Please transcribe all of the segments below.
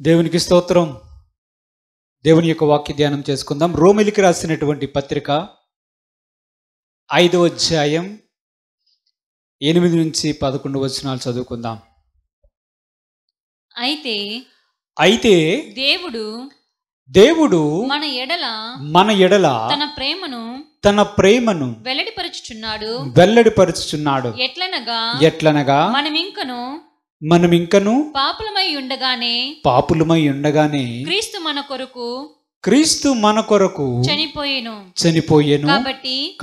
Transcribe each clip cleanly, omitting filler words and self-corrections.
దేవునికి స్తోత్రం. దేవుని యొక్క వాక్య ధ్యానం చేసుకుందాం. రోమిలికి రాసినటువంటి పత్రిక 5వ అధ్యాయం 8 నుంచి 11 వచనాలు చదువుకుందాం. అయితే దేవుడు మన ఎడల తన ప్రేమను వెల్లడిపరుచుచున్నాడు. ఎట్లనగా మనమింకను పాపులమై ఉండగానే క్రీస్తు మన కొరకు చనిపోయెను.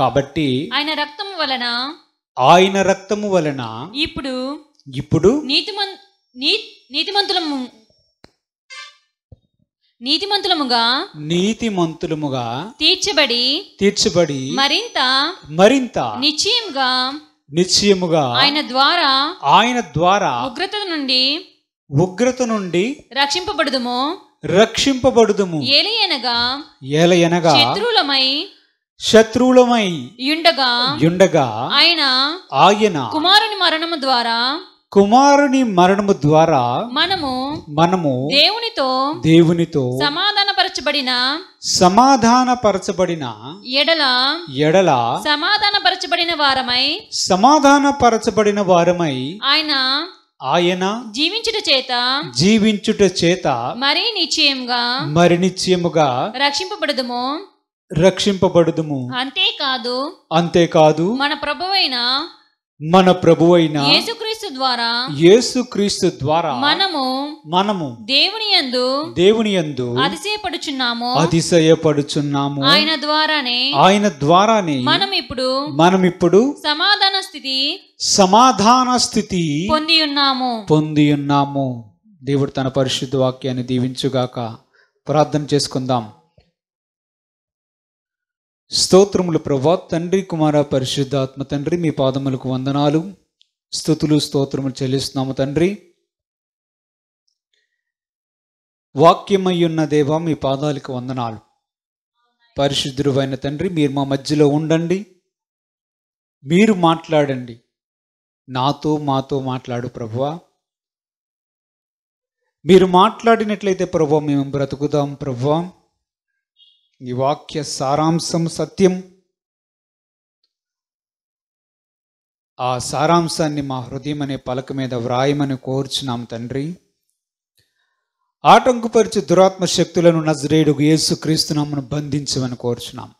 కాబట్టి ఆయన రక్తము వలన ఇప్పుడు నీతిమంతులముగా తీర్చబడి మరింత నిశ్చయముగా ఆయన ద్వారా ఉగ్రత నుండి రక్షింపబడుదుము. ఏలయనగా శత్రువులమై యుండగా ఆయన కుమారుని మరణము ద్వారా మనము దేవునితో సమాధానపరచబడిన సమాధానపరచబడిన వారమై ఆయన జీవించుట చేత మరి నిశ్చయముగా రక్షింపబడుదుము. అంతేకాదు మన ప్రభువైన యేసుక్రీస్తు ద్వారా మనము దేవుని యందు అతిశయపడుచున్నాము. ఆయన ద్వారానే మనమిప్పుడు సమాధాన స్థితి పొంది ఉన్నాము. దేవుడు తన పరిశుద్ధ వాక్యాన్ని దీవించుగాక. ప్రార్థన చేసుకుందాం. స్తోత్రములు ప్రభువా, తండ్రి కుమార పరిశుద్ధాత్మ తండ్రి, మీ పాదములకు వందనాలు, స్తుతులు స్తోత్రములు చెల్లిస్తున్నాము తండ్రి. వాక్యమయ్యున్న దేవా, మీ పాదాలకు వందనాలు. పరిశుద్ధుడైన తండ్రి, మీరు మా మధ్యలో ఉండండి, మీరు మాట్లాడండి, మాతో మాట్లాడు ప్రభువా. మీరు మాట్లాడినట్లయితే ప్రభువా మేము బ్రతుకుదాం ప్రభువా. ఈ వాక్య సారాంశం సత్యం. ఆ సారాంశాన్ని మా హృదయం అనే పలక మీద వ్రాయమని కోరుచున్నాం తండ్రి. ఆటంకపరిచే దురాత్మ శక్తులను నజరేయుడు యేసుక్రీస్తు నామమున బంధించమని కోరుచున్నాం.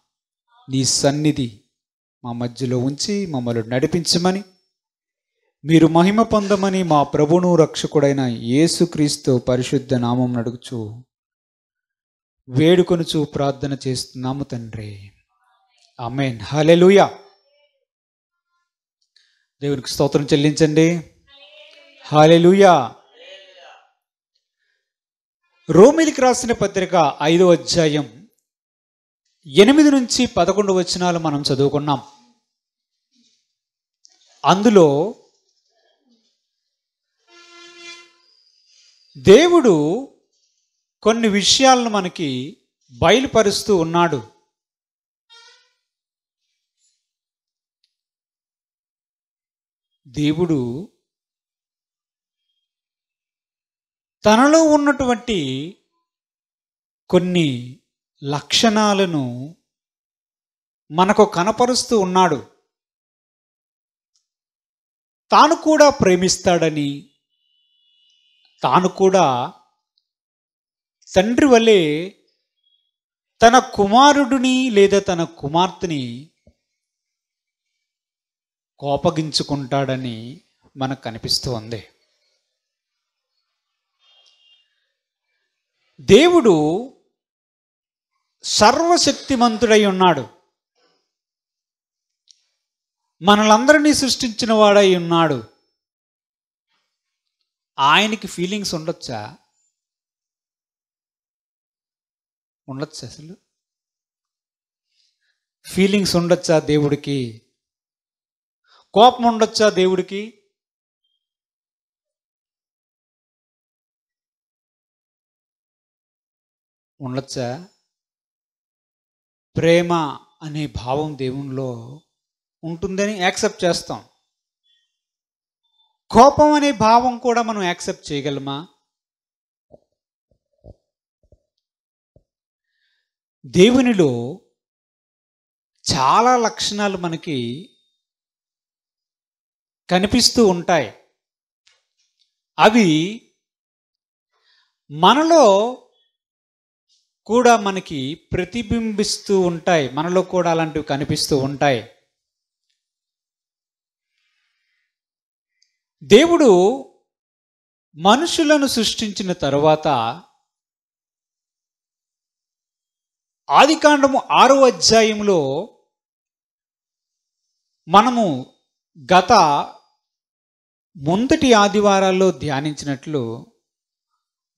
నీ సన్నిధి మా మధ్యలో ఉంచి మమ్మల్ని నడిపించమని, మీరు మహిమ పొందమని మా ప్రభువును రక్షకుడైన యేసుక్రీస్తు పరిశుద్ధ నామం అడుగుచు వేడుకొనుచు ప్రార్థన చేస్తున్నాము తండ్రి. ఆమేన్. హల్లెలూయా. దేవునికి స్తోత్రం చెల్లించండి. హల్లెలూయా. రోమిలికి రాసిన పత్రిక 5వ అధ్యాయం 8 నుంచి 11 వచనాలు మనం చదువుకున్నాం. అందులో దేవుడు కొన్ని విషయాలను మనకి బయలుపరుస్తూ ఉన్నాడు. దేవుడు తనలో ఉన్నటువంటి కొన్ని లక్షణాలను మనకు కనపరుస్తూ ఉన్నాడు. తాను కూడా ప్రేమిస్తాడని, తాను కూడా తండ్రి వలె తన కుమారుడిని లేదా తన కుమార్తెని కోపగించుకుంటాడని మనకు కనిపిస్తూ ఉంది. దేవుడు సర్వశక్తిమంతుడై ఉన్నాడు. మనలందరినీ సృష్టించిన వాడై ఉన్నాడు. ఆయనకి ఫీలింగ్స్ ఉండొచ్చా? అసలు ఫీలింగ్స్ ఉండొచ్చా దేవుడికి? కోపం ఉండొచ్చా దేవుడికి? ఉండొచ్చా? ప్రేమ అనే భావం దేవునిలో ఉంటుందని యాక్సెప్ట్ చేస్తాం. కోపం అనే భావం కూడా మనం యాక్సెప్ట్ చేయగలమా? దేవునిలో చాలా లక్షణాలు మనకి కనిపిస్తూ ఉంటాయి. అవి మనలో కూడా మనకి ప్రతిబింబిస్తూ ఉంటాయి. మనలో కూడా అలాంటివి కనిపిస్తూ ఉంటాయి. దేవుడు మనుషులను సృష్టించిన తరువాత ఆదికాండము 6వ అధ్యాయంలో మనము గత ముందటి ఆదివారాల్లో ధ్యానించినట్లు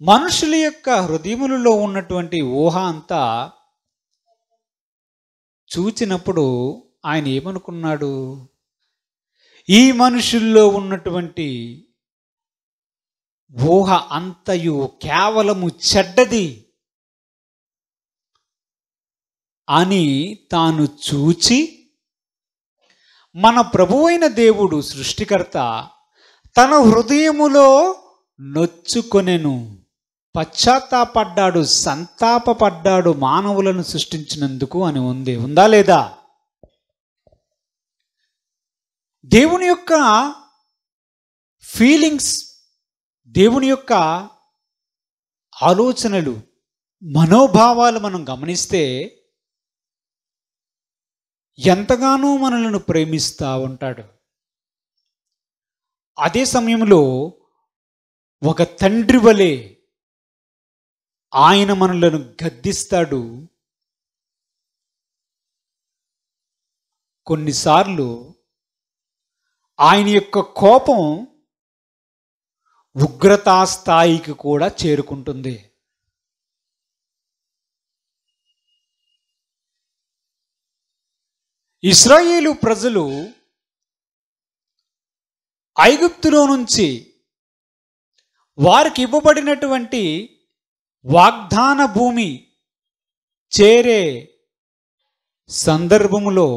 మనుషుల యొక్క హృదయములలో ఉన్నటువంటి ఊహ అంతా చూచినప్పుడు ఆయన ఏమనుకున్నాడు? ఈ మనుషుల్లో ఉన్నటువంటి ఊహ అంతయు కేవలము చెడ్డది అని తాను చూచి, మన ప్రభువైన దేవుడు సృష్టికర్త తన హృదయములో నొచ్చుకొనెను, పశ్చాత్తాపడ్డాడు, సంతాపపడ్డాడు మానవులను సృష్టించినందుకు అని ఉంది. ఉందా లేదా? దేవుని యొక్క ఫీలింగ్స్, దేవుని యొక్క ఆలోచనలు, మనోభావాలు మనం గమనిస్తే ఎంతగానో మనలను ప్రేమిస్తూ ఉంటాడు. అదే సమయంలో ఒక తండ్రి వలె ఆయన మనలను గద్దిస్తాడు. కొన్నిసార్లు ఆయన యొక్క కోపం ఉగ్రతా స్థాయికి కూడా చేరుకుంటుంది. ఇశ్రాయేలు ప్రజలు ఐగుప్తులో నుంచి వారికి ఇవ్వబడినటువంటి వాగ్దాన భూమి చేరే సందర్భములో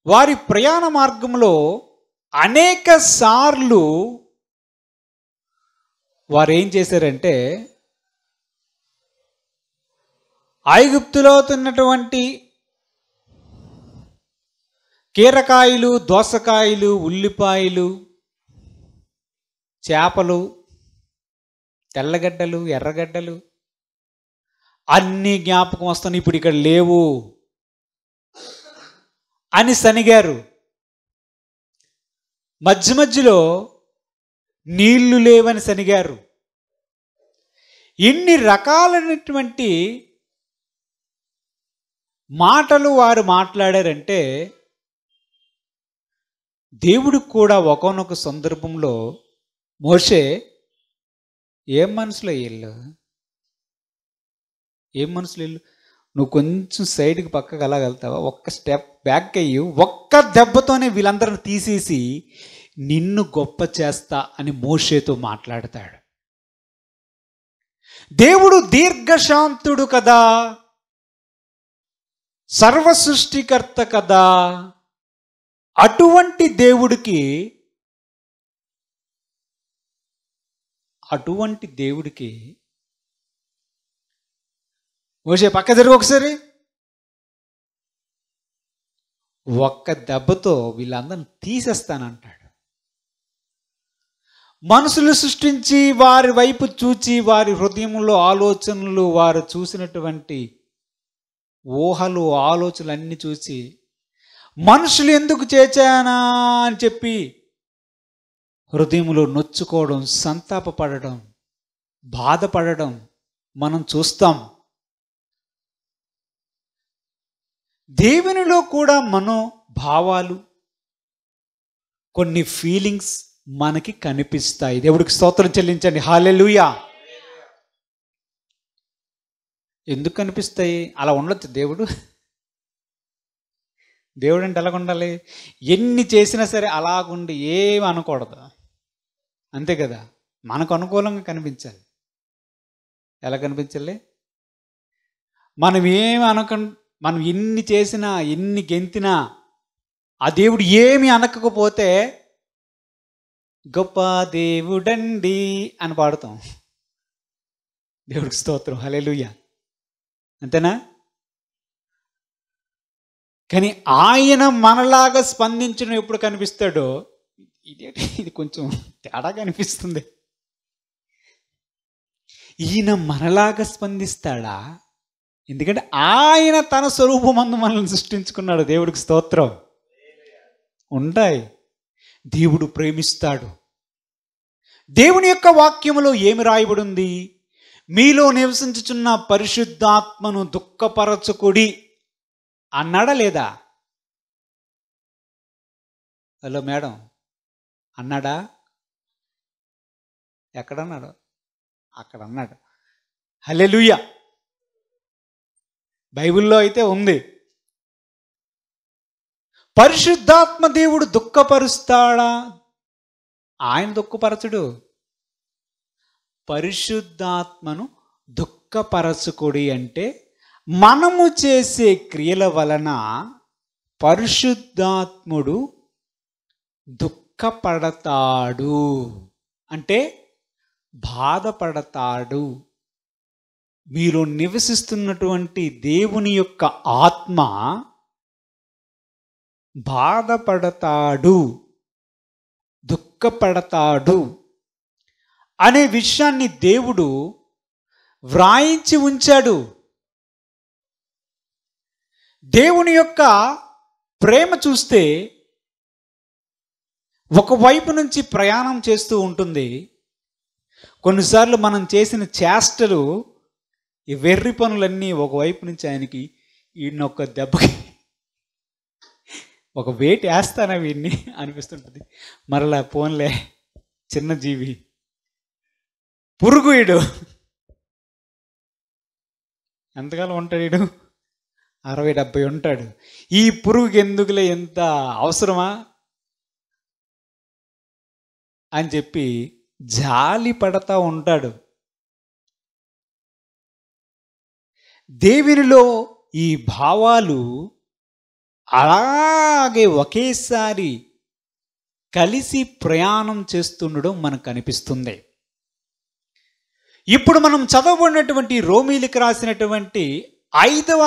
వారి ప్రయాణ మార్గంలో అనేక సార్లు వారు ఏం చేశారంటే, ఐగుప్తులో తిన్నటువంటి కీరకాయలు, దోసకాయలు, ఉల్లిపాయలు, చేపలు, తెల్లగడ్డలు, ఎర్రగడ్డలు అన్నీ జ్ఞాపకం వస్తాను, ఇప్పుడు ఇక్కడ లేవు అని సనిగారు. మధ్య మధ్యలో నీళ్లు లేవని సనిగారు. ఇన్ని రకాలైనటువంటి మాటలు వారు మాట్లాడారంటే దేవుడు కూడా ఒకానొక సందర్భంలో మోషే, ఏం మనసులో ఇల్లు, ఏం మనసులో ఇల్లు, నువ్వు కొంచెం సైడ్కి పక్కకు అలాగలుగుతావా, ఒక్క స్టెప్ బ్యాక్ అయ్యి ఒక్క దెబ్బతోనే వీళ్ళందరిని తీసేసి నిన్ను గొప్ప చేస్తా అని మోషేతో మాట్లాడతాడు. దేవుడు దీర్ఘశాంతుడు కదా, సర్వ సృష్టికర్త కదా. అటువంటి దేవుడికి మోషే పక్క జరుగు ఒకసారి, ఒక్క దెబ్బతో వీళ్ళందరిని తీసేస్తానంటాడు. మనుషులు సృష్టించి వారి వైపు చూచి వారి హృదయంలో ఆలోచనలు, వారు చూసినటువంటి ఊహలు, ఆలోచనలు అన్నీ చూసి మనుషులు ఎందుకు చేశానా అని చెప్పి హృదయంలో నొచ్చుకోవడం, సంతాపపడడం, బాధపడడం మనం చూస్తాం. దేవునిలో కూడా మనోభావాలు, కొన్ని ఫీలింగ్స్ మనకి కనిపిస్తాయి. దేవుడికి స్తోత్రం చెల్లించండి. హల్లెలూయా. ఎందుకు కనిపిస్తాయి? అలా ఉండొచ్చు దేవుడు. దేవుడు అంటే ఎలాగ ఉండాలి? ఎన్ని చేసినా సరే అలాగుండి ఏమి అనకూడదు, అంతే కదా. మనకు అనుకూలంగా కనిపించాలి. ఎలా కనిపించాలి? మనం మనం ఎన్ని చేసినా, ఎన్ని గెంతినా ఆ దేవుడు ఏమి అనకపోతే గొప్ప దేవుడండి అని పాడుతాం. దేవుడికి స్తోత్రం, హల్లెలూయా. అంతేనా? కానీ ఆయన మనలాగా స్పందించడం ఎప్పుడు కనిపిస్తాడో ఇది కొంచెం తేడాగా అనిపిస్తుంది. ఈయన మనలాగా స్పందిస్తాడా? ఎందుకంటే ఆయన తన స్వరూపమందు మనల్ని సృష్టించుకున్నాడు. దేవుడికి స్తోత్రం. ఉంటాయి. దేవుడు ప్రేమిస్తాడు. దేవుని యొక్క వాక్యములో ఏమి రాయబడి ఉంది? మీలో నివసించుచున్న పరిశుద్ధాత్మను దుఃఖపరచుకుడి అన్నాడా లేదా? హలో మేడం, అన్నాడా? ఎక్కడన్నాడు? అక్కడ అన్నాడు. హల్లెలూయా. బైబిల్లో అయితే ఉంది. పరిశుద్ధాత్మ దేవుడు దుఃఖపరుస్తాడా? ఆయన దుఃఖపరచుడు. పరిశుద్ధాత్మను దుఃఖపరచుకుడి అంటే మనము చేసే క్రియల వలన పరిశుద్ధాత్ముడు దుఃఖపడతాడు, అంటే బాధపడతాడు. మీలో నివసిస్తున్నటువంటి దేవుని యొక్క ఆత్మ బాధపడతాడు, దుఃఖపడతాడు అనే విషయాన్ని దేవుడు వ్రాయించి ఉంచాడు. దేవుని యొక్క ప్రేమ చూస్తే ఒకవైపు నుంచి ప్రయాణం చేస్తూ ఉంటుంది. కొన్నిసార్లు మనం చేసిన చేష్టలు, ఈ వెర్రి పనులన్నీ ఒకవైపు నుంచి ఆయనకి ఈయనొక్క దెబ్బకి ఒక వేటి వేస్తానా వీడిని అనిపిస్తుంటుంది. మరలా పోన్లే, చిన్న జీవి, పురుగు ఈడు ఎంతకాలం ఉంటాడు? ఈడు 60-70 ఉంటాడు. ఈ పురుగుకి ఎందుకులే, ఎంత అవసరమా అని చెప్పి జాలి పడతా ఉంటాడు. దేవునిలో ఈ భావాలు అలాగే ఒకేసారి కలిసి ప్రయాణం చేస్తుండడం మనకు అనిపిస్తుంది. ఇప్పుడు మనం చదవబడినటువంటి రోమీలకు రాసినటువంటి 5వ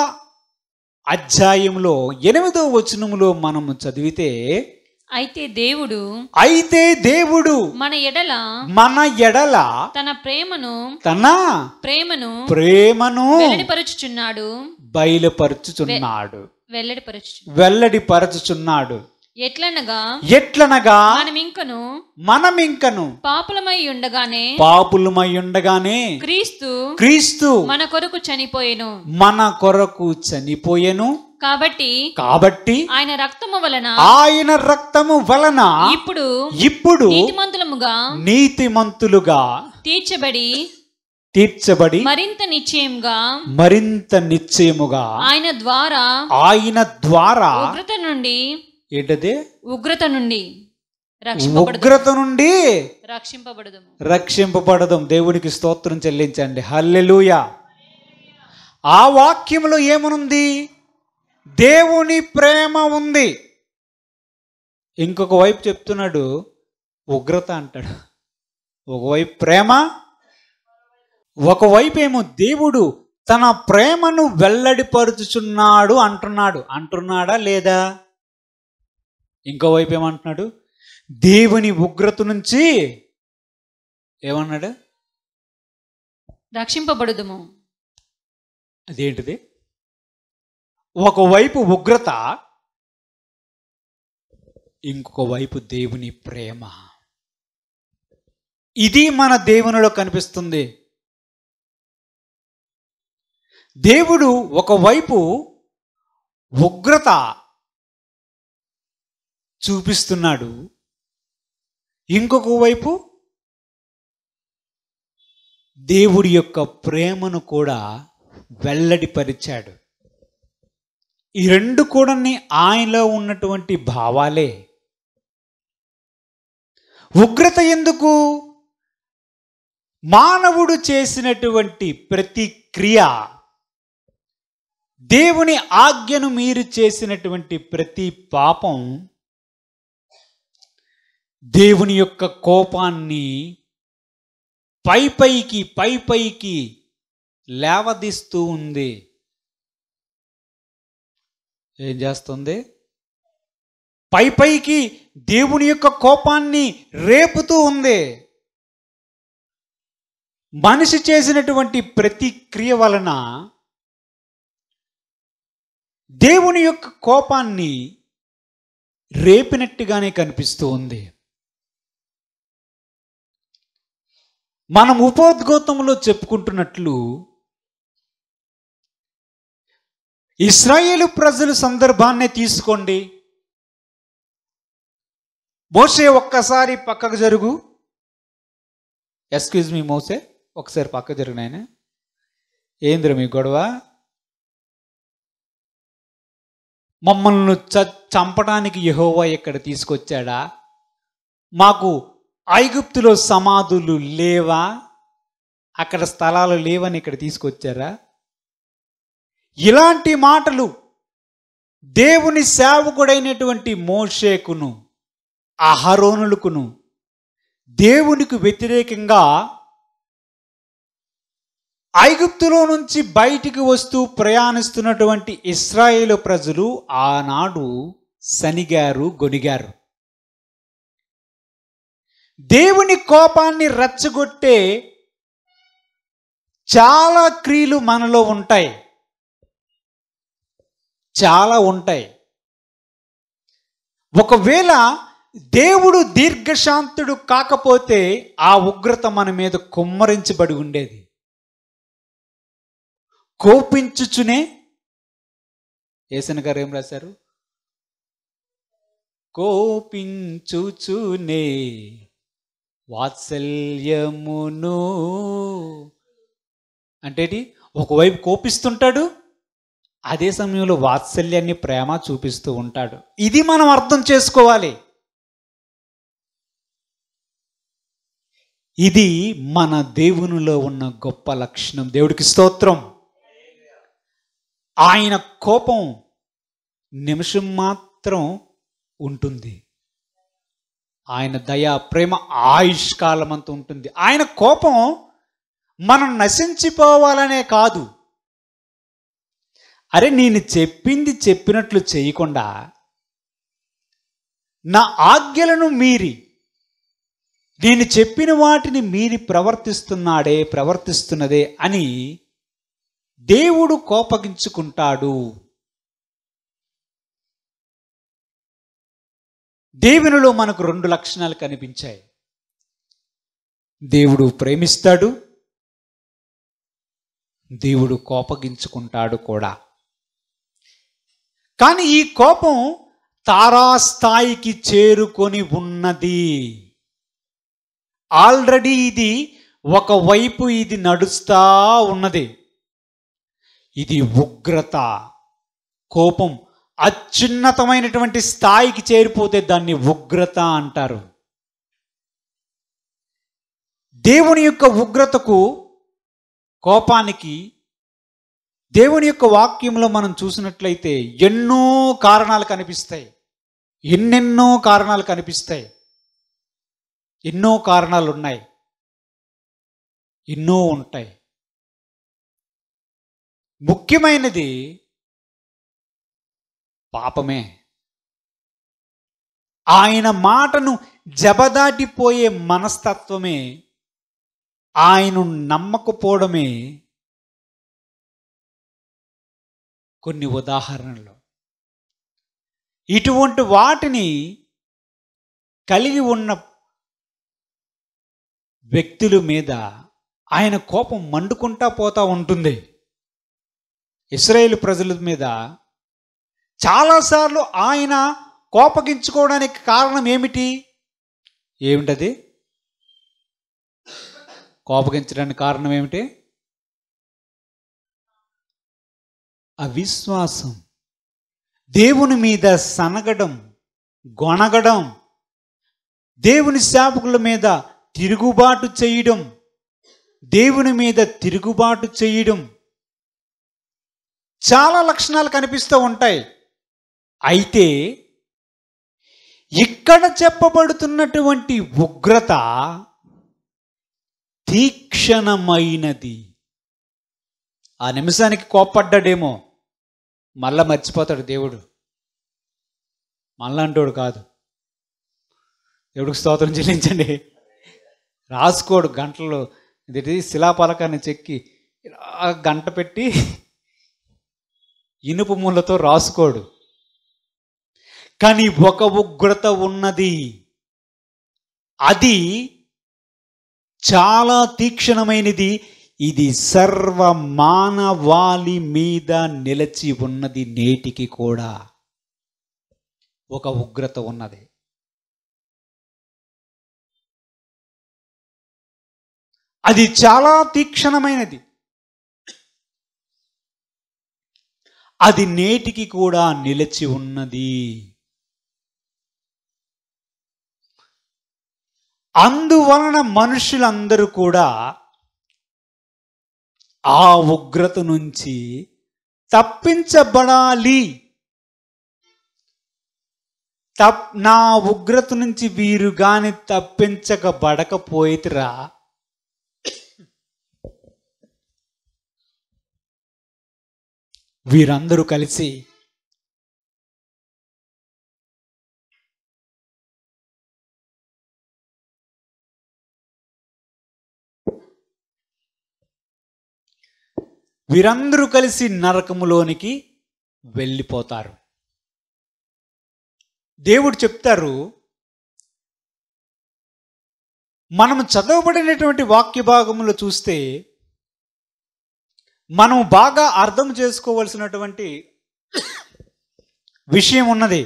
అధ్యాయంలో 8వ వచనములో మనము చదివితే, అయితే దేవుడు మన ఎడల తన ప్రేమను వెల్లడిపరచుచున్నాడు. ఎట్లనగా మనమింకను పాపులమై ఉండగానే క్రీస్తు మన కొరకు చనిపోయెను. కాబట్టి ఆయన రక్తము వలన ఇప్పుడు నీతిమంతులుగా తీర్చబడి మరింత నిశ్చయముగా ఆయన ద్వారా ఉగ్రత నుండి రక్షింపబడదాం. దేవునికి స్తోత్రం చెల్లించండి. హల్లెలూయా. ఆ వాక్యములో ఏమనుంది? దేవుని ప్రేమ ఉంది. ఇంకొక వైపు చెప్తున్నాడు ఉగ్రత అంటాడు. ఒకవైపు ప్రేమ, ఒకవైపు ఏమో దేవుడు తన ప్రేమను వెల్లడిపరుచుచున్నాడు అంటున్నాడా లేదా? ఇంకోవైపు ఏమంటున్నాడు? దేవుని ఉగ్రత నుంచి ఏమన్నాడు? రక్షింపబడుదుము. అదేంటిది? ఒకవైపు ఉగ్రత, ఇంకొక వైపు దేవుని ప్రేమ. ఇది మన దేవునిలో కనిపిస్తుంది. దేవుడు ఒకవైపు ఉగ్రత చూపిస్తున్నాడు, ఇంకొక వైపు దేవుడి యొక్క ప్రేమను కూడా వెల్లడిపరిచాడు. ఈ రెండు కూడా ఆయనలో ఉన్నటువంటి భావాలే. ఉగ్రత ఎందుకు? మానవుడు చేసినటువంటి ప్రతి క్రియ, దేవుని ఆజ్ఞను మీరు చేసినటువంటి ప్రతి పాపం దేవుని యొక్క కోపాన్ని పైపైకి లేవదీస్తూ ఉంది. ఏం చేస్తుంది? పైకి దేవుని యొక్క కోపాన్ని రేపుతూ ఉంది. మనిషి చేసినటువంటి ప్రతి క్రియ వలన దేవుని యొక్క కోపాన్ని రేపినట్టుగానే కనిపిస్తూ ఉంది. మనం ఉపోద్ఘాతంలో చెప్పుకుంటున్నట్లు ఇశ్రాయేలు ప్రజల సందర్భాన్నే తీసుకోండి. మోషే ఒక్కసారి పక్కకు జరుగు. ఎక్స్క్యూజ్ మీ మోసే, ఒకసారి పక్కకు జరుగు నాయన. ఏంద్ర మీ గొడవ? మమ్మల్ని చంపడానికి యెహోవా ఇక్కడ తీసుకొచ్చాడా? మాకు ఐగుప్తులో సమాధులు లేవా? అక్కడ స్థలాలు లేవని ఇక్కడ తీసుకొచ్చారా? ఇలాంటి మాటలు దేవుని సేవకుడైనటువంటి మోషేకును అహరోనులకును దేవునికి వ్యతిరేకంగా ఐగుప్తులో నుంచి బయటికి వస్తూ ప్రయాణిస్తున్నటువంటి ఇశ్రాయేలు ప్రజలు ఆనాడు సనిగారు, గొనిగారు. దేవుని కోపాన్ని రెచ్చగొట్టే చాలా క్రియలు మనలో ఉంటాయి, చాలా ఉంటాయి. ఒకవేళ దేవుడు దీర్ఘశాంతుడు కాకపోతే ఆ ఉగ్రత మన మీద కుమ్మరించబడి ఉండేది. కోపించుచునే, యేసయ్య గారు ఏం రాశారు? కోపించుచునే వాత్సల్యమును. అంటే ఒకవైపు కోపిస్తుంటాడు, అదే సమయంలో వాత్సల్యాన్ని, ప్రేమ చూపిస్తూ ఉంటాడు. ఇది మనం అర్థం చేసుకోవాలి. ఇది మన దేవునిలో ఉన్న గొప్ప లక్షణం. దేవుడికి స్తోత్రం. ఆయన కోపం నిమిషం మాత్రం ఉంటుంది. ఆయన దయ, ప్రేమ ఆయుష్కాలం అంతా ఉంటుంది. ఆయన కోపం మనం నశించిపోవాలనే కాదు. అరే, నేను చెప్పింది చెప్పినట్లు చేయకుండా నా ఆజ్ఞలను మీరి, నేను చెప్పిన వాటిని మీరి ప్రవర్తిస్తున్నదే అని దేవుడు కోపగించుకుంటాడు. దేవునిలో మనకు రెండు లక్షణాలు కనిపించాయి. దేవుడు ప్రేమిస్తాడు, దేవుడు కోపగించుకుంటాడు కూడా. కానీ ఈ కోపం తారాస్థాయికి చేరుకొని ఉన్నది. ఆల్రెడీ ఇది ఒకవైపు ఇది నడుస్తా ఉన్నది. ఇది ఉగ్రత, కోపం అత్యున్నతమైనటువంటి స్థాయికి చేరిపోతే దాన్ని ఉగ్రత అంటారు. దేవుని యొక్క ఉగ్రతకు, కోపానికి దేవుని యొక్క వాక్యంలో మనం చూసినట్లయితే ఎన్నో కారణాలు కనిపిస్తాయి. ఎన్నెన్నో కారణాలు కనిపిస్తాయి. ఎన్నో కారణాలు ఉన్నాయి, ఎన్నో ఉంటాయి. ముఖ్యమైనది పాపమే. ఆయన మాటను జబదాటిపోయే మనస్తత్వమే, ఆయనను నమ్మకపోవడమే కొన్ని ఉదాహరణలు. ఇటువంటి వాటిని కలిగి ఉన్న వ్యక్తుల మీద ఆయన కోపం మండుకుంటా పోతా ఉంటుంది. ఇశ్రాయేలు ప్రజల మీద చాలాసార్లు ఆయన కోపగించుకోవడానికి కారణం ఏమిటది? కోపగించడానికి కారణం ఏమిటి? అవిశ్వాసం, దేవుని మీద సనగడం, గొణగడం, దేవుని సేవకుల మీద తిరుగుబాటు చేయడం, దేవుని మీద తిరుగుబాటు చేయడం, చాలా లక్షణాలు కనిపిస్తూ ఉంటాయి. అయితే ఇక్కడ చెప్పబడుతున్నటువంటి ఉగ్రత తీక్షణమైనది. ఆ నిమిషానికి కోప్పడ్డాడేమో, మళ్ళా మర్చిపోతాడు దేవుడు. మనలాంటోడు కాదు. దేవుడికి స్తోత్రం చెల్లించండి. రాసుకోడు గంటలో, ఇది శిలాపలకాన్ని చెక్కి ఇలా గంట పెట్టి ఇనుపు ముళ్ళతో రాసుకోడు. కానీ ఒక ఉగ్రత ఉన్నది, అది చాలా తీక్షణమైనది. ఇది సర్వ మానవాళి మీద నిలిచి ఉన్నది. నేటికి కూడా ఒక ఉగ్రత ఉన్నది. అది చాలా తీక్షణమైనది. అది నేటికి కూడా నిలిచి ఉన్నది. అందువలన మనుషులందరూ కూడా ఆ ఉగ్రత నుంచి తప్పించబడాలి. నా ఉగ్రత నుంచి వీరు గాని తప్పించకబడకపోయితేరా వీరందరూ కలిసి నరకములోనికి వెళ్ళిపోతారు. దేవుడు చెప్తారు, మనం చదవబడినటువంటి వాక్య భాగములో చూస్తే మనం బాగా అర్థం చేసుకోవలసినటువంటి విషయం ఉన్నది.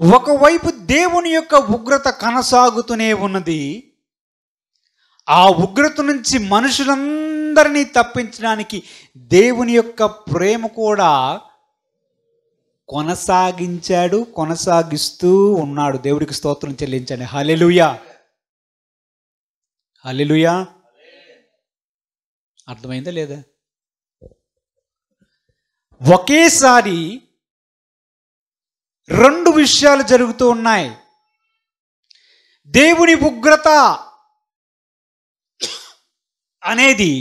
ఒకవైపు దేవుని యొక్క ఉగ్రత కొనసాగుతూనే ఉన్నది. ఆ ఉగ్రత నుంచి మనుషులందరినీ తప్పించడానికి దేవుని యొక్క ప్రేమ కూడా కొనసాగిస్తూ ఉన్నాడు. దేవుడికి స్తోత్రం చెల్లించండి. హల్లెలూయా, హల్లెలూయా. అర్థమైందా లేదా? ఒకేసారి రెండు విషయాలు జరుగుతూ ఉన్నాయి. దేవుని ఉగ్రత అనేది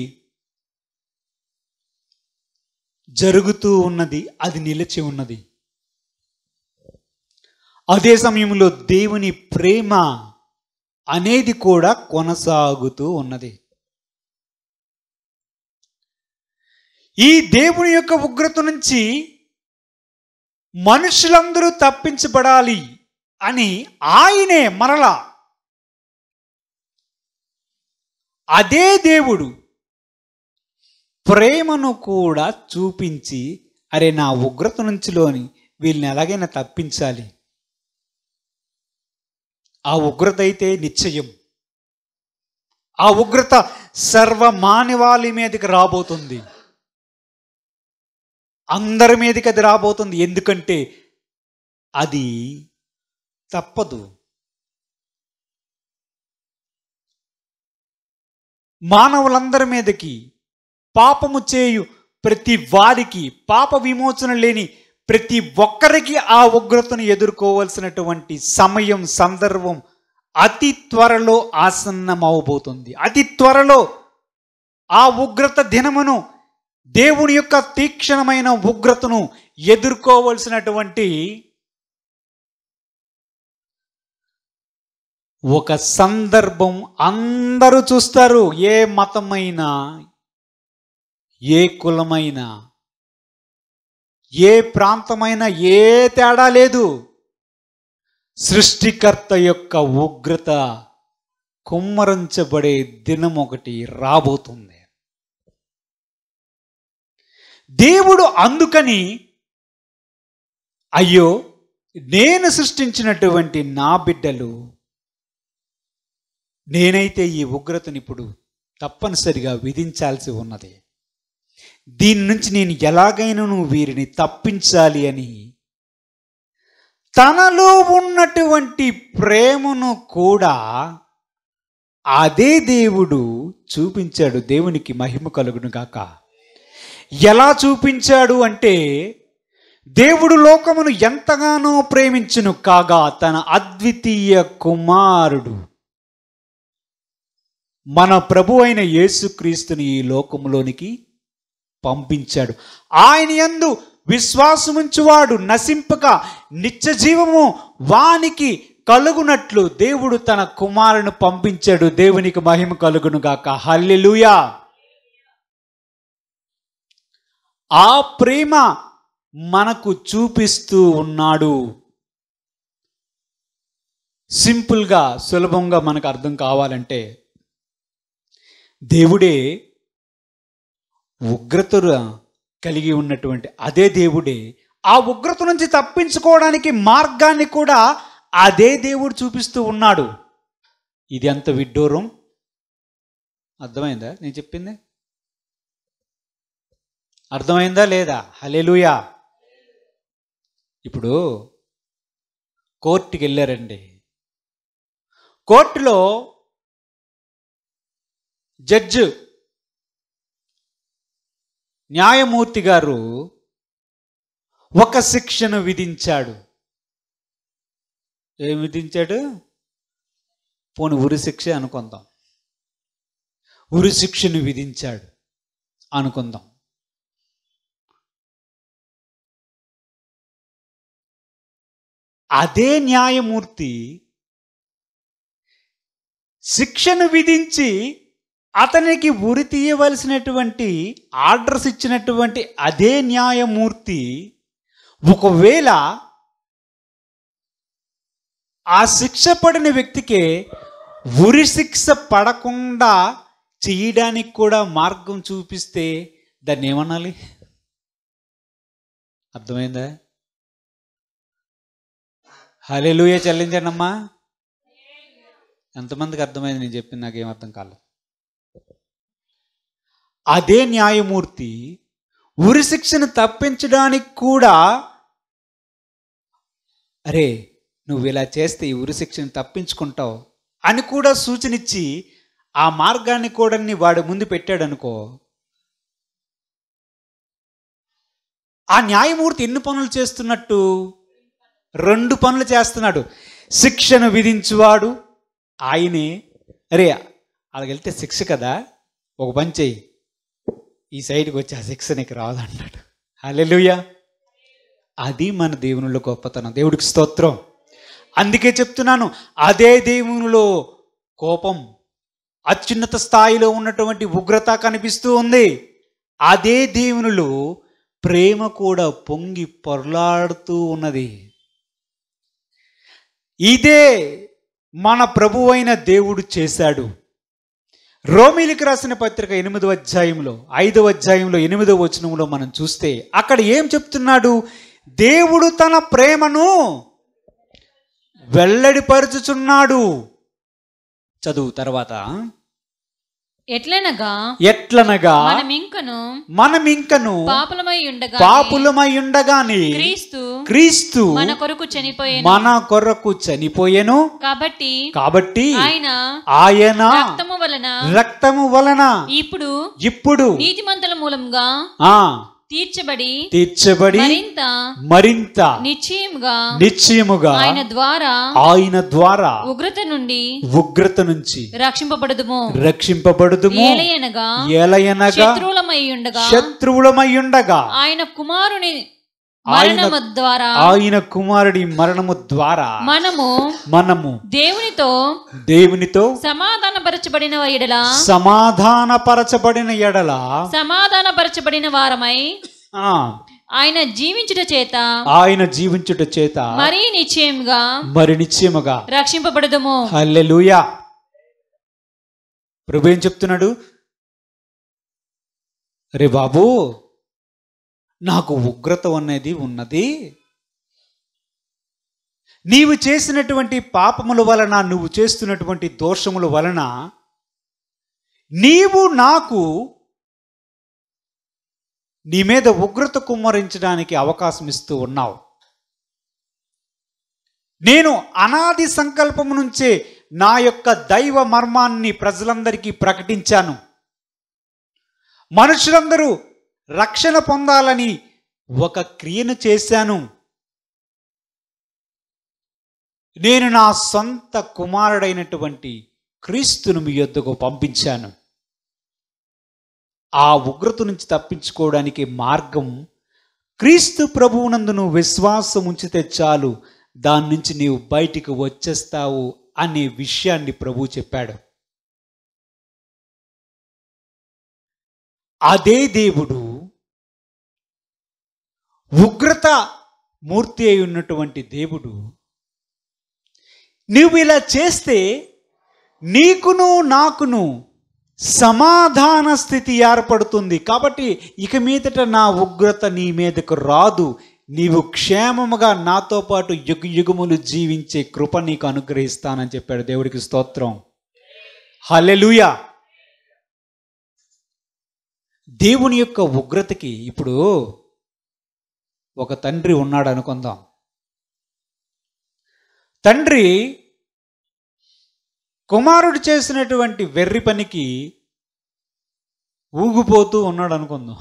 జరుగుతూ ఉన్నది, అది నిలిచి ఉన్నది. అదే సమయంలో దేవుని ప్రేమ అనేది కూడా కొనసాగుతూ ఉన్నది. ఈ దేవుని యొక్క ఉగ్రత నుంచి మనుషులందరూ తప్పించబడాలి అని ఆయనే మరలా అదే దేవుడు ప్రేమను కూడా చూపించి, అరే నా ఉగ్రత నుంచిలోని వీళ్ళని ఎలాగైనా తప్పించాలి. ఆ ఉగ్రత అయితే నిశ్చయం, ఆ ఉగ్రత సర్వ మానవాళి మీదకి రాబోతుంది, అందరి మీదకి అది రాబోతుంది. ఎందుకంటే అది తప్పదు. మానవులందరి మీదకి, పాపము చేయు ప్రతి వారికి, పాప విమోచన లేని ప్రతి ఒక్కరికి ఆ ఉగ్రతను ఎదుర్కోవాల్సినటువంటి సమయం, సందర్భం అతి త్వరలో ఆసన్నమవబోతుంది. అతి త్వరలో ఆ ఉగ్రత దినమును, దేవుని యొక్క తీక్షణమైన ఉగ్రతను ఎదుర్కోవలసినటువంటి ఒక సందర్భం అందరూ చూస్తారు. ఏ మతమైనా, ఏ కులమైనా, ఏ ప్రాంతమైనా ఏ తేడా లేదు. సృష్టికర్త యొక్క ఉగ్రత కుమ్మరించబడే దినం ఒకటి రాబోతుంది. దేవుడు అందుకని, అయ్యో నేను సృష్టించినటువంటి నా బిడ్డలు, నేనైతే ఈ ఉగ్రతను ఇప్పుడు తప్పనిసరిగా విధించాల్సి ఉన్నది, దీని నుంచి నేను ఎలాగైనా వీరిని తప్పించాలి అని తనలో ఉన్నటువంటి ప్రేమను కూడా అదే దేవుడు చూపించాడు. దేవునికి మహిమ కలుగును గాక. ఎలా చూపించాడు అంటే, దేవుడు లోకమును ఎంతగానో ప్రేమించును కాగా తన అద్వితీయ కుమారుడు మన ప్రభు అయిన యేసుక్రీస్తుని ఈ లోకములోనికి పంపించాడు. ఆయన యందు విశ్వాసముంచువాడు నశింపక నిత్య జీవము వానికి కలుగునట్లు దేవుడు తన కుమారుని పంపించాడు. దేవునికి మహిమ కలుగును గాక. హల్లెలూయా. ఆ ప్రేమ మనకు చూపిస్తూ ఉన్నాడు. సింపుల్గా సులభంగా మనకు అర్థం కావాలంటే, దేవుడే ఉగ్రత కలిగి ఉన్నటువంటి అదే దేవుడే ఆ ఉగ్రత నుంచి తప్పించుకోవడానికి మార్గాన్ని కూడా అదే దేవుడు చూపిస్తూ ఉన్నాడు. ఇది ఎంత విడ్డూరం. అర్థమైందా నేను చెప్పింది? అర్థమైందా లేదా? హల్లెలూయా. ఇప్పుడు కోర్టుకి వెళ్ళారండి. కోర్టులో జడ్జి న్యాయమూర్తి గారు ఒక శిక్షను విధించాడు. ఏం విధించాడు? పోనీ ఉరి శిక్ష అనుకుందాం. ఉరి శిక్షను విధించాడు అనుకుందాం. అదే న్యాయమూర్తి శిక్షను విధించి అతనికి ఉరి తీయవలసినటువంటి ఆర్డర్స్ ఇచ్చినటువంటి అదే న్యాయమూర్తి ఒకవేళ ఆ శిక్ష పడిన వ్యక్తికి ఉరి శిక్ష పడకుండా చేయడానికి కూడా మార్గం చూపిస్తే దాన్ని ఏమనాలి? అర్థమైందా? హల్లెలూయా చెల్లించండి అమ్మా. ఎంతమందికి అర్థమైంది నేను చెప్పింది? నాకేం అర్థం కాలేదు. అదే న్యాయమూర్తి ఉరి శిక్షను తప్పించడానికి కూడా, అరే నువ్వు ఇలా చేస్తే ఈ ఉరి శిక్షను తప్పించుకుంటావు అని కూడా సూచన ఇచ్చి ఆ మార్గాన్ని కూడా వాడు ముందు పెట్టాడు అనుకో, ఆ న్యాయమూర్తి ఎన్ని పనులు చేస్తున్నట్టు? 2 పనులు చేస్తున్నాడు. శిక్షను విధించువాడు ఆయనే. అరే అలాగ వెళ్తే శిక్ష కదా, ఒక పని చెయ్యి, ఈ సైడ్కి వచ్చి ఆ శిక్ష నీకు రాదన్నాడు. హల్లెలూయా. అది మన దేవునిలో గొప్పతనం. దేవుడికి స్తోత్రం. అందుకే చెప్తున్నాను, అదే దేవునిలో కోపం, అత్యున్నత స్థాయిలో ఉన్నటువంటి ఉగ్రత కనిపిస్తూ ఉంది. అదే దేవునిలో ప్రేమ కూడా పొంగి పొర్లాడుతూ ఉన్నది. ఇదే మన ప్రభువైన దేవుడు చేశాడు. రోమీయులకు రాసిన పత్రిక 8వ అధ్యాయంలో 5వ అధ్యాయంలో 8వ వచనంలో మనం చూస్తే అక్కడ ఏం చెప్తున్నాడు? దేవుడు తన ప్రేమను వెల్లడిపరుచుచున్నాడు. చదువు తర్వాత. ఎట్లనగా మనమింకను పాపులమై ఉండగానే క్రీస్తు మన కొరకు చనిపోయెను. కాబట్టి ఆయన రక్తము వలన ఇప్పుడు నీతిమంతుల మూలంగా తీర్చబడి మరింత నిశ్చయముగా ఆయన ద్వారా ఉగ్రత నుంచి రక్షింపబడుదుము. ఏలయనగా శత్రువులమై ఉండగా ఆయన కుమారుడి మరణము ద్వారా మనము దేవునితో సమాధానపరచబడిన వారమై ఆయన జీవించుట చేత మరి నిశ్చయముగా రక్షింపబడుదుము. హల్లెలూయా. ప్రభు ఏం చెప్తున్నాడు? రే బాబు, నాకు ఉగ్రత అనేది ఉన్నది. నీవు చేసినటువంటి పాపముల వలన, నువ్వు చేస్తున్నటువంటి దోషముల వలన నీవు నాకు నీ మీద ఉగ్రత కుమ్మరించడానికి అవకాశం ఇస్తూ ఉన్నావు. నేను అనాది సంకల్పము నుంచే నా యొక్క దైవ మర్మాన్ని ప్రజలందరికీ ప్రకటించాను. మనుషులందరూ రక్షణ పొందాలని ఒక క్రియను చేశాను. నేను నా సొంత కుమారుడైనటువంటి క్రీస్తును మీ యొద్దకు పంపించాను. ఆ ఉగ్రత నుంచి తప్పించుకోవడానికి మార్గం క్రీస్తు ప్రభువునందు నువ్వు విశ్వాసం ఉంచితే చాలు, దాని నుంచి నీవు బయటికి వచ్చేస్తావు అనే విషయాన్ని ప్రభువు చెప్పాడు. అదే దేవుడు ఉగ్రత మూర్తి అయి ఉన్నటువంటి దేవుడు, నువ్వు ఇలా చేస్తే నీకును నాకును సమాధాన స్థితి ఏర్పడుతుంది. కాబట్టి ఇక మీదట నా ఉగ్రత నీ మీదకు రాదు, నీవు క్షేమముగా నాతో పాటు యుగయుగములు జీవించే కృప నీకు అనుగ్రహిస్తానని చెప్పాడు. దేవుడికి స్తోత్రం. హల్లెలూయా. దేవుని యొక్క ఉగ్రతకి ఇప్పుడు ఒక తండ్రి ఉన్నాడు అనుకుందాం. తండ్రి కుమారుడు చేసినటువంటి వెర్రి పనికి ఊగిపోతూ ఉన్నాడు అనుకుందాం.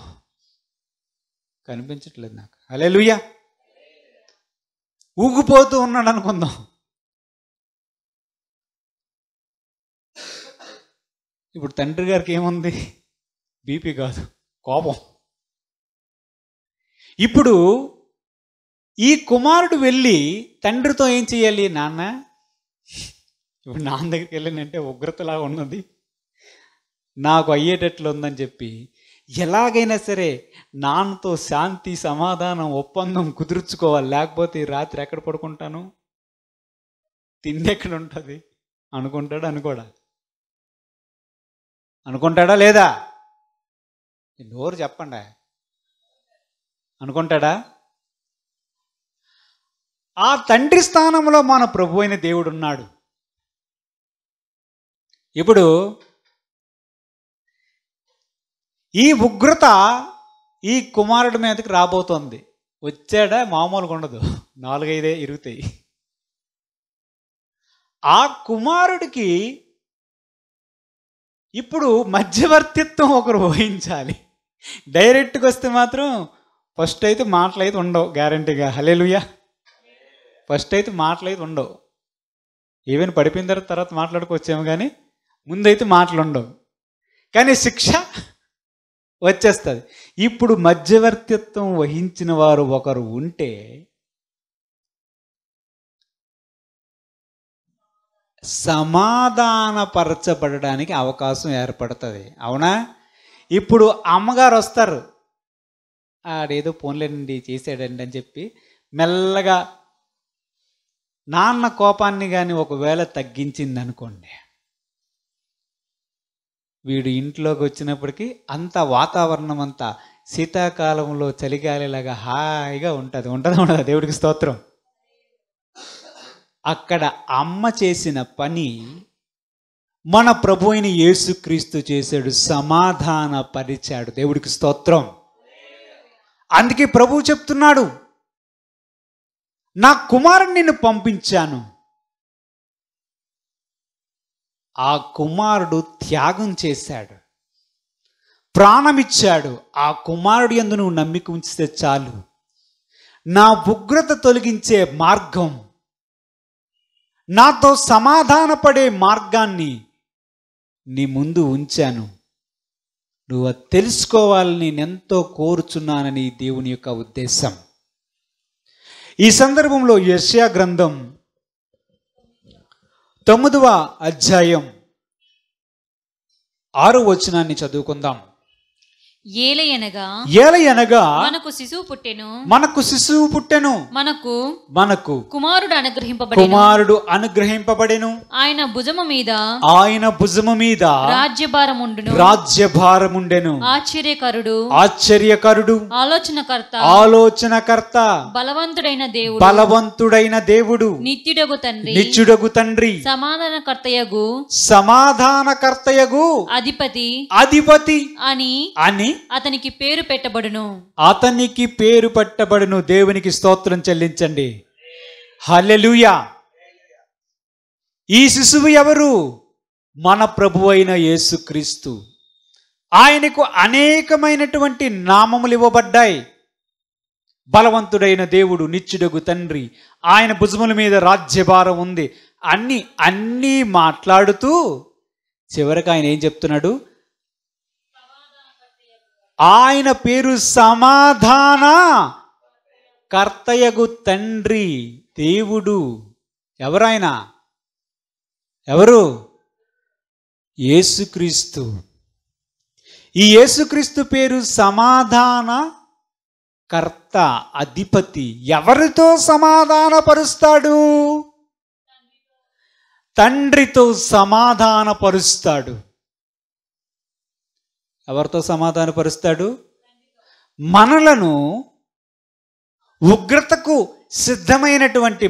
కనిపించట్లేదు నాకు. హల్లెలూయా. ఊగిపోతూ ఉన్నాడు అనుకుందాం. ఇప్పుడు తండ్రి గారికి ఏముంది? బీపీ కాదు, కోపం. ఇప్పుడు ఈ కుమారుడు వెళ్ళి తండ్రితో ఏం చేయాలి? నాన్న, ఇప్పుడు నాన్న దగ్గరికి వెళ్ళినంటే ఉగ్రతలాగా ఉన్నది, నాకు అయ్యేటట్లు ఉందని చెప్పి ఎలాగైనా సరే నాన్నతో శాంతి సమాధానం ఒప్పందం కుదుర్చుకోవాలి, లేకపోతే ఈ రాత్రి ఎక్కడ పడుకుంటాను, తిండి ఎక్కడ ఉంటుంది అనుకుంటాడా? అనుకుంటాడా లేదా? నోరు చెప్పండి. అనుకుంటాడా? ఆ తండ్రి స్థానంలో మన ప్రభు అయిన దేవుడు ఉన్నాడు. ఇప్పుడు ఈ ఉగ్రత ఈ కుమారుడి మీదకి రాబోతోంది. వచ్చాడా? మామూలుగా ఉండదు, 4-5 ఇరుగుతాయి. ఆ కుమారుడికి ఇప్పుడు మధ్యవర్తిత్వం ఒకరు వహించాలి. డైరెక్ట్గా వస్తే మాత్రం ఫస్ట్ అయితే మాటలైతే ఉండవు గ్యారంటీగా. హల్లెలూయా. ఫస్ట్ అయితే మాటలైతే ఉండవు. ఈవెన్ పడిపోయిన తర్వాత మాట్లాడుకోవచ్చేమో, కానీ ముందైతే మాటలు ఉండవు. కానీ శిక్ష వచ్చేస్తుంది. ఇప్పుడు మధ్యవర్తిత్వం వహించిన వారు ఒకరు ఉంటే సమాధానపరచబడడానికి అవకాశం ఏర్పడుతుంది. అవునా? ఇప్పుడు అమ్మగారు వస్తారు, ఆడేదో పోన్లేండి చేసాడండి అని చెప్పి మెల్లగా నాన్న కోపాన్ని కానీ ఒకవేళ తగ్గించింది అనుకోండి, వీడు ఇంట్లోకి వచ్చినప్పటికీ అంత వాతావరణం అంతా శీతాకాలంలో చలిగాలిలాగా హాయిగా ఉంటుంది. ఉండదా? దేవుడికి స్తోత్రం. అక్కడ అమ్మ చేసిన పని మన ప్రభు అయిన యేసుక్రీస్తు చేశాడు, సమాధాన పరిచాడు. దేవుడికి స్తోత్రం. అందుకే ప్రభువు చెప్తున్నాడు, నా కుమారుని నిన్ను పంపించాను. ఆ కుమారుడు త్యాగం చేశాడు, ప్రాణమిచ్చాడు. ఆ కుమారుడు యందు నువ్వు నమ్మిక ఉంచితే చాలు, నా ఉగ్రత తొలగించే మార్గం, నాతో సమాధానపడే మార్గాన్ని నీ ముందు ఉంచాను. నువ్వు తెలుసుకోవాలని నేనెంతో కోరుచున్నానని దేవుని యొక్క ఉద్దేశం. ఈ సందర్భంలో యెషయా గ్రంథం 9వ అధ్యాయం 6వ వచనాన్ని చదువుకుందాం. ఏలయనగా మనకు శిశువు పుట్టెను, మనకు కుమారుడు అనుగ్రహింపబడెను, ఆయన భుజము మీద రాజ్యభారముండెను. ఆశ్చర్యకరుడు, ఆలోచనకర్త, బలవంతుడైన దేవుడు, నిత్యుడగు తండ్రి, సమాధానకర్తయగు అధిపతి అని అతనికి పేరు పెట్టబడును. దేవునికి స్తోత్రం చెల్లించండి. హల్లెలూయా. ఈ శిశువు ఎవరు? మన ప్రభు అయిన యేసుక్రీస్తు. ఆయనకు అనేకమైనటువంటి నామములు ఇవ్వబడ్డాయి. బలవంతుడైన దేవుడు, నిత్యుడగు తండ్రి, ఆయన భుజముల మీద రాజ్యభారం ఉంది. అన్నీ మాట్లాడుతూ చివరికి ఆయన ఏం చెప్తున్నాడు? ఆయన పేరు సమాధాన కర్తయగు తండ్రి దేవుడు ఎవరైనా ఎవరు? యేసుక్రీస్తు. ఈ యేసుక్రీస్తు పేరు సమాధాన కర్త, అధిపతి. ఎవరితో సమాధానపరుస్తాడు? తండ్రితో సమాధానపరుస్తాడు. ఎవరితో సమాధానపరుస్తాడు? మనలను, ఉగ్రతకు సిద్ధమైనటువంటి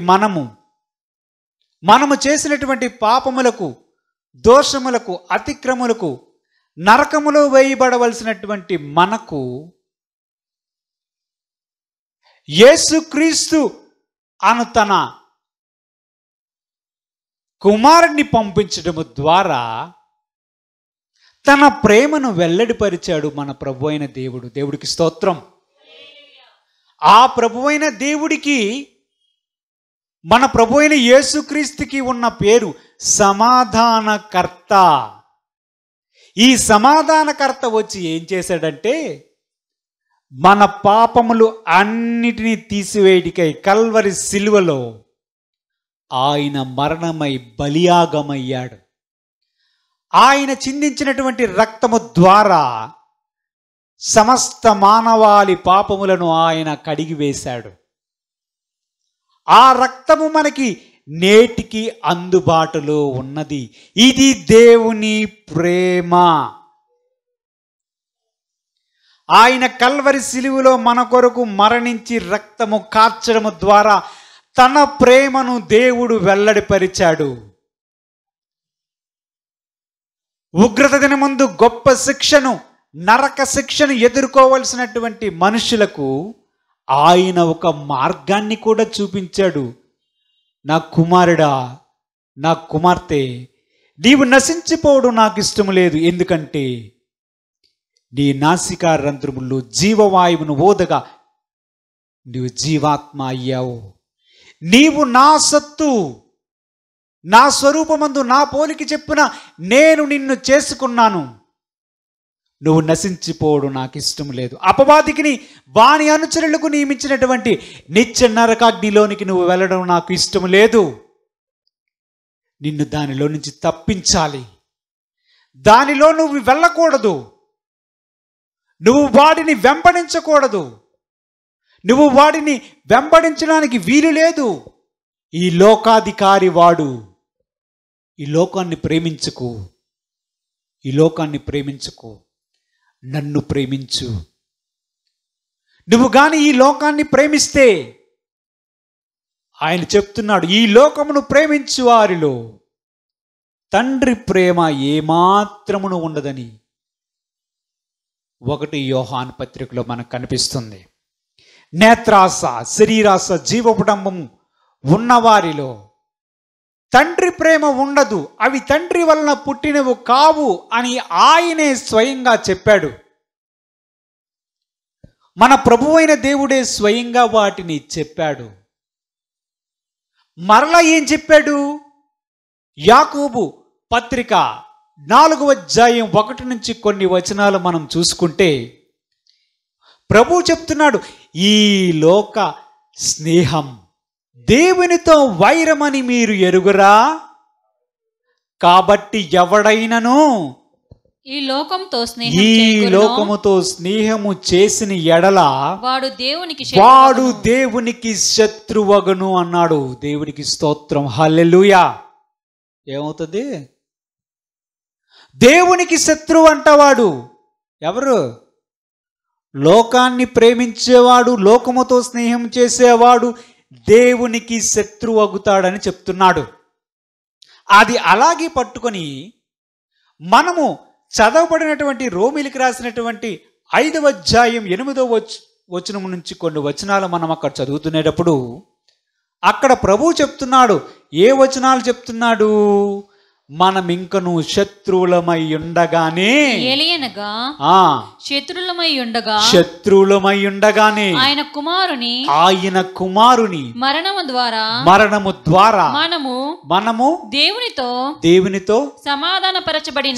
మనము చేసినటువంటి పాపములకు, దోషములకు, అతిక్రములకు, నరకములో వేయబడవలసినటువంటి మనకు యేసుక్రీస్తు అను తన కుమారుణ్ణి పంపించడము ద్వారా తన ప్రేమను వెల్లడిపరిచాడు మన ప్రభు అయిన దేవుడు. దేవుడికి స్తోత్రం. ఆ ప్రభు అయిన దేవుడికి, మన ప్రభు అయిన యేసుక్రీస్తుకి ఉన్న పేరు సమాధానకర్త. ఈ సమాధానకర్త వచ్చి ఏం చేశాడంటే, మన పాపములు అన్నిటినీ తీసివేయడికై కల్వరి సిలువలో ఆయన మరణమై బలియాగమయ్యాడు. ఆయన చిందించినటువంటి రక్తము ద్వారా సమస్త మానవాళి పాపములను ఆయన కడిగివేశాడు. ఆ రక్తము మనకి నేటికి అందుబాటులో ఉన్నది. ఇది దేవుని ప్రేమ. ఆయన కల్వరి సిలువలో మన కొరకు మరణించి రక్తము కార్చడము ద్వారా తన ప్రేమను దేవుడు వెల్లడిపరిచాడు. ఉగ్రత దినమందు గొప్ప శిక్షను, నరక శిక్షను ఎదుర్కోవలసినటువంటి మనుషులకు ఆయన ఒక మార్గాన్ని కూడా చూపించాడు. నా కుమారుడా, నా కుమార్తె, నీవు నశించిపోవడం నాకు ఇష్టం లేదు. ఎందుకంటే నీ నాసికా రంధ్రముల్లో జీవవాయువును ఓదగా నీవు జీవాత్మ అయ్యావు. నీవు నా సత్తు, నా స్వరూపమందు నా పోలికి చెప్పున నేను నిన్ను చేసుకున్నాను. నువ్వు నశించిపోవడం నాకు ఇష్టం లేదు. అపవాదికిని వాని అనుచరులకు నియమించినటువంటి నిత్య నరకాగ్నిలోనికి నువ్వు వెళ్ళడం నాకు ఇష్టం లేదు. నిన్ను దానిలో నుంచి తప్పించాలి. దానిలో నువ్వు వెళ్ళకూడదు. నువ్వు వాడిని వెంబడించకూడదు. నువ్వు వాడిని వెంబడించడానికి వీలు లేదు. ఈ లోకాధికారి వాడు. ఈ లోకాన్ని ప్రేమించుకో, ఈ లోకాన్ని ప్రేమించుకో, నన్ను ప్రేమించు. నువ్వు గాని ఈ లోకాన్ని ప్రేమిస్తే, ఆయన చెప్తున్నాడు, ఈ లోకమును ప్రేమించు వారిలో తండ్రి ప్రేమ ఏమాత్రమును ఉండదని 1 యోహాను పత్రికలో మనకు కనిపిస్తుంది. నేత్రాస, శరీరాస, జీవపుడంబము ఉన్నవారిలో తండ్రి ప్రేమ ఉండదు. అవి తండ్రి వలన పుట్టినవి కావు అని ఆయనే స్వయంగా చెప్పాడు. మన ప్రభువైన దేవుడే స్వయంగా వాటిని చెప్పాడు. మరలా ఏం చెప్పాడు? యాకోబు పత్రిక 4వ అధ్యాయం 1 నుంచి కొన్ని వచనాలు మనం చూసుకుంటే ప్రభు చెప్తున్నాడు, ఈ లోక స్నేహం దేవునితో వైరమని మీరు ఎరుగురా. కాబట్టి ఎవడైనను ఈ లోకముతో స్నేహము చేసిన ఎడల వాడు దేవునికి శత్రువగును అన్నాడు. దేవునికి స్తోత్రం, హల్లెలూయా. ఏమవుతుంది? దేవునికి శత్రువు అంటవాడు ఎవరు? లోకాన్ని ప్రేమించేవాడు, లోకముతో స్నేహం చేసేవాడు దేవునికి శత్రువు అగుతాడని చెప్తున్నాడు. అది అలాగే పట్టుకొని మనము చదవబడినటువంటి రోమీలకు రాసినటువంటి 5వ అధ్యాయం 8వ వచనం నుంచి కొన్ని వచనాలు మనం అక్కడ చదువుతునేటప్పుడు అక్కడ ప్రభువు చెప్తున్నాడు. ఏ వచనాలు చెప్తున్నాడు? మనం ఇంకను శత్రువులమై ఉండగానే ఏలియనగా ఆ శత్రులమై ఉండగా శత్రువులమై ఉండగానే ఆయన కుమారుని మరణము ద్వారా మనము దేవునితో సమాధానపరచబడిన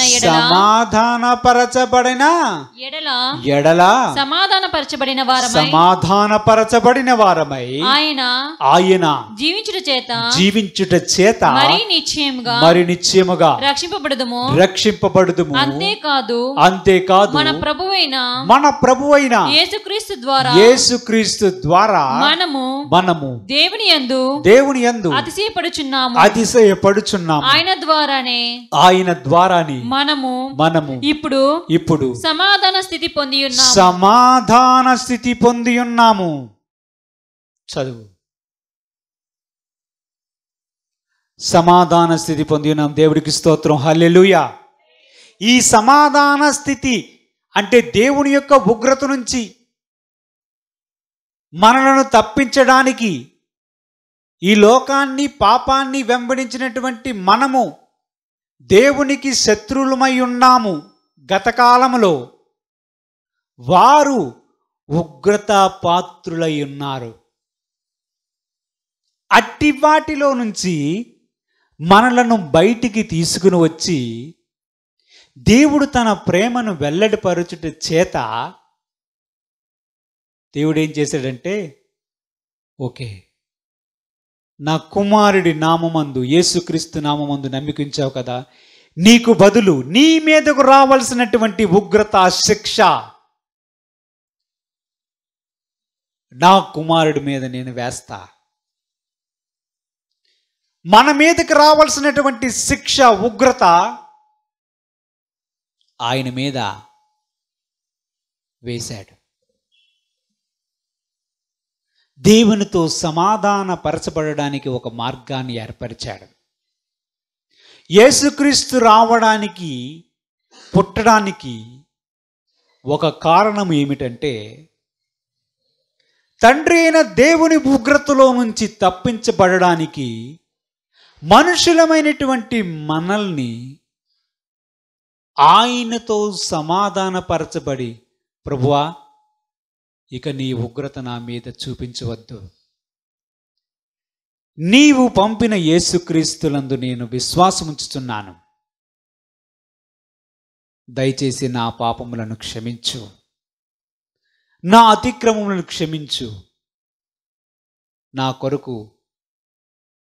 ఎడల సమాధానపరచబడిన వారమై ఆయన జీవించుట చేత మరి నిశ్చయముగా రక్షింపబడుదుము. అంతేకాదు మన ప్రభువైన యేసుక్రీస్తు ద్వారా మనము దేవుని యందు అతిశయపడుచున్నాము. ఆయన ద్వారానే మనము ఇప్పుడు సమాధాన స్థితి పొంది ఉన్నాము. చదువు. సమాధాన స్థితి పొంది ఉన్నాం. దేవుడికి స్తోత్రం. హల్లెలూయా. ఈ సమాధాన స్థితి అంటే దేవుని యొక్క ఉగ్రత నుంచి మనలను తప్పించడానికి ఈ లోకాన్ని పాపాన్ని వెంబడించినటువంటి మనము దేవునికి శత్రువులమై ఉన్నాము. గతకాలములో వారు ఉగ్రత పాత్రులై ఉన్నారు. అట్టి వాటిలో నుంచి మనలను బయటికి తీసుకుని వచ్చి దేవుడు తన ప్రేమను వెల్లడిపరచుట చేత దేవుడు ఏం చేశాడంటే, ఓకే, నా కుమారుడి నామమందు యేసుక్రీస్తు నామమందు నమ్మికించావు కదా, నీకు బదులు నీ మీదకు రావాల్సినటువంటి ఉగ్రత శిక్ష నా కుమారుడి మీద నేను వేస్తా. మన మీదకి రావాల్సినటువంటి శిక్ష ఉగ్రత ఆయన మీద వేశాడు. దేవునితో సమాధాన పరచబడడానికి ఒక మార్గాన్ని ఏర్పరిచాడు. యేసుక్రీస్తు రావడానికి పుట్టడానికి ఒక కారణం ఏమిటంటే, తండ్రి అయిన దేవుని ఉగ్రతలో నుంచి తప్పించబడడానికి మనుషులమైనటువంటి మనల్ని ఆయనతో సమాధానపరచబడి, ప్రభువా ఇక నీ ఉగ్రత నా మీద చూపించవద్దు, నీవు పంపిన యేసుక్రీస్తులందు నేను విశ్వాసముంచుచున్నాను, దయచేసి నా పాపములను క్షమించు, నా అతిక్రమములను క్షమించు, నా కొరకు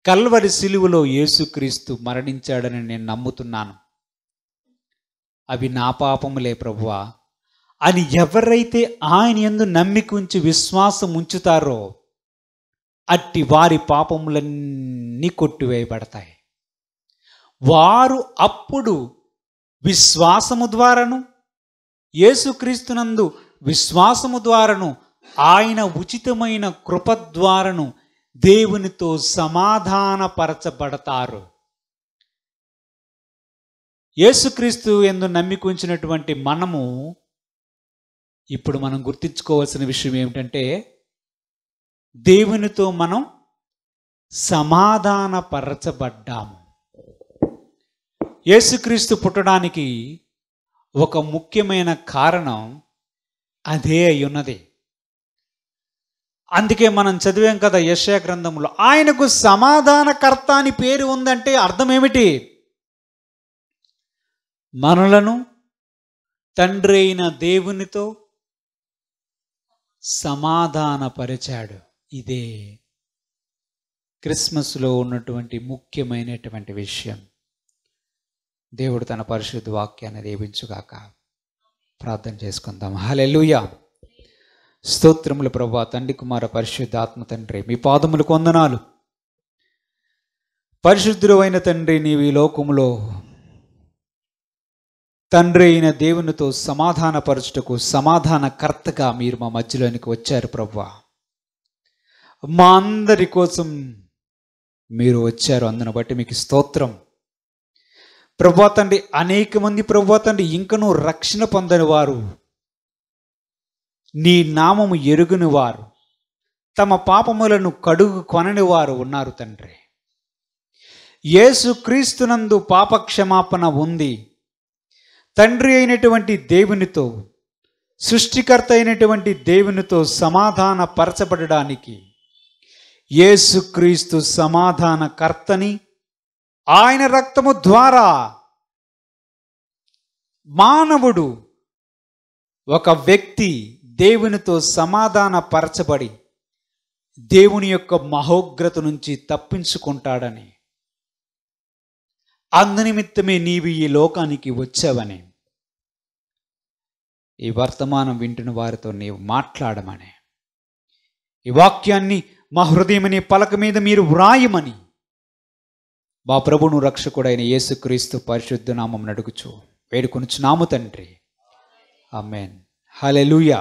కల్వరి సిలువలో యేసుక్రీస్తు మరణించాడని నేను నమ్ముతున్నాను, అవి నా పాపములే ప్రభువా అని ఎవరైతే ఆయన యందు నమ్మిక ఉంచి విశ్వాసం ఉంచుతారో అట్టి వారి పాపములన్నీ కొట్టివేయబడతాయి. వారు అప్పుడు విశ్వాసము ద్వారాను, యేసుక్రీస్తునందు విశ్వాసము ద్వారాను, ఆయన ఉచితమైన కృప ద్వారాను దేవునితో సమాధానపరచబడతారు. యేసుక్రీస్తు యందు నమ్మిక ఉంచినటువంటి మనము ఇప్పుడు మనం గుర్తించుకోవాల్సిన విషయం ఏమిటంటే, దేవునితో మనం సమాధానపరచబడ్డాము. యేసుక్రీస్తు పుట్టడానికి ఒక ముఖ్యమైన కారణం అదే అయి ఉన్నది. అందుకే మనం చదివాం కదా యెషయా గ్రంథంలో, ఆయనకు సమాధానకర్త అని పేరు ఉందంటే అర్థం ఏమిటి? మనలను తండ్రి అయిన దేవునితో సమాధానపరిచాడు. ఇదే క్రిస్మస్లో ఉన్నటువంటి ముఖ్యమైనటువంటి విషయం. దేవుడు తన పరిశుద్ధ వాక్యాన్ని దీవించుగాక. ప్రార్థన చేసుకుందాం. హల్లెలూయా. స్తోత్రములు ప్రభువా, తండ్రి కుమార పరిశుద్ధాత్మ తండ్రి, మీ పాదములకు వందనాలు. పరిశుద్ధుడు అయిన తండ్రి, నీవు ఈ లోకములో తండ్రి అయిన దేవునితో సమాధానపరచుటకు సమాధానకర్తగా మీరు మా మధ్యలోనికి వచ్చారు ప్రభువా. మా అందరి కోసం మీరు వచ్చారు, అందును బట్టి మీకు స్తోత్రం ప్రభువా తండ్రి. అనేక మంది ప్రభువా తండ్రి ఇంకనూ రక్షణ పొందని వారు, నీ నామము ఎరుగని వారు, తమ పాపములను కడుగు కొనని వారు ఉన్నారు తండ్రి. యేసుక్రీస్తునందు పాపక్షమాపణ ఉంది. తండ్రి అయినటువంటి దేవునితో, సృష్టికర్త అయినటువంటి దేవునితో సమాధాన పరచబడడానికి యేసుక్రీస్తు సమాధానకర్తని, ఆయన రక్తము ద్వారా మానవుడు, ఒక వ్యక్తి దేవునితో సమాధాన పరచబడి దేవుని యొక్క మహోగ్రత నుంచి తప్పించుకుంటాడని, అందునిమిత్తమే నీవు ఈ లోకానికి వచ్చావని, ఈ వర్తమానం వింటున్న వారితో నీవు మాట్లాడమని, ఈ వాక్యాన్ని మా హృదయమనే పలక మీద మీరు వ్రాయమని మా ప్రభువును రక్షకుడైన యేసుక్రీస్తు పరిశుద్ధ నామమున అడుగుచు వేడుకొనుచున్నాము తండ్రి. ఆమేన్. హల్లెలూయా.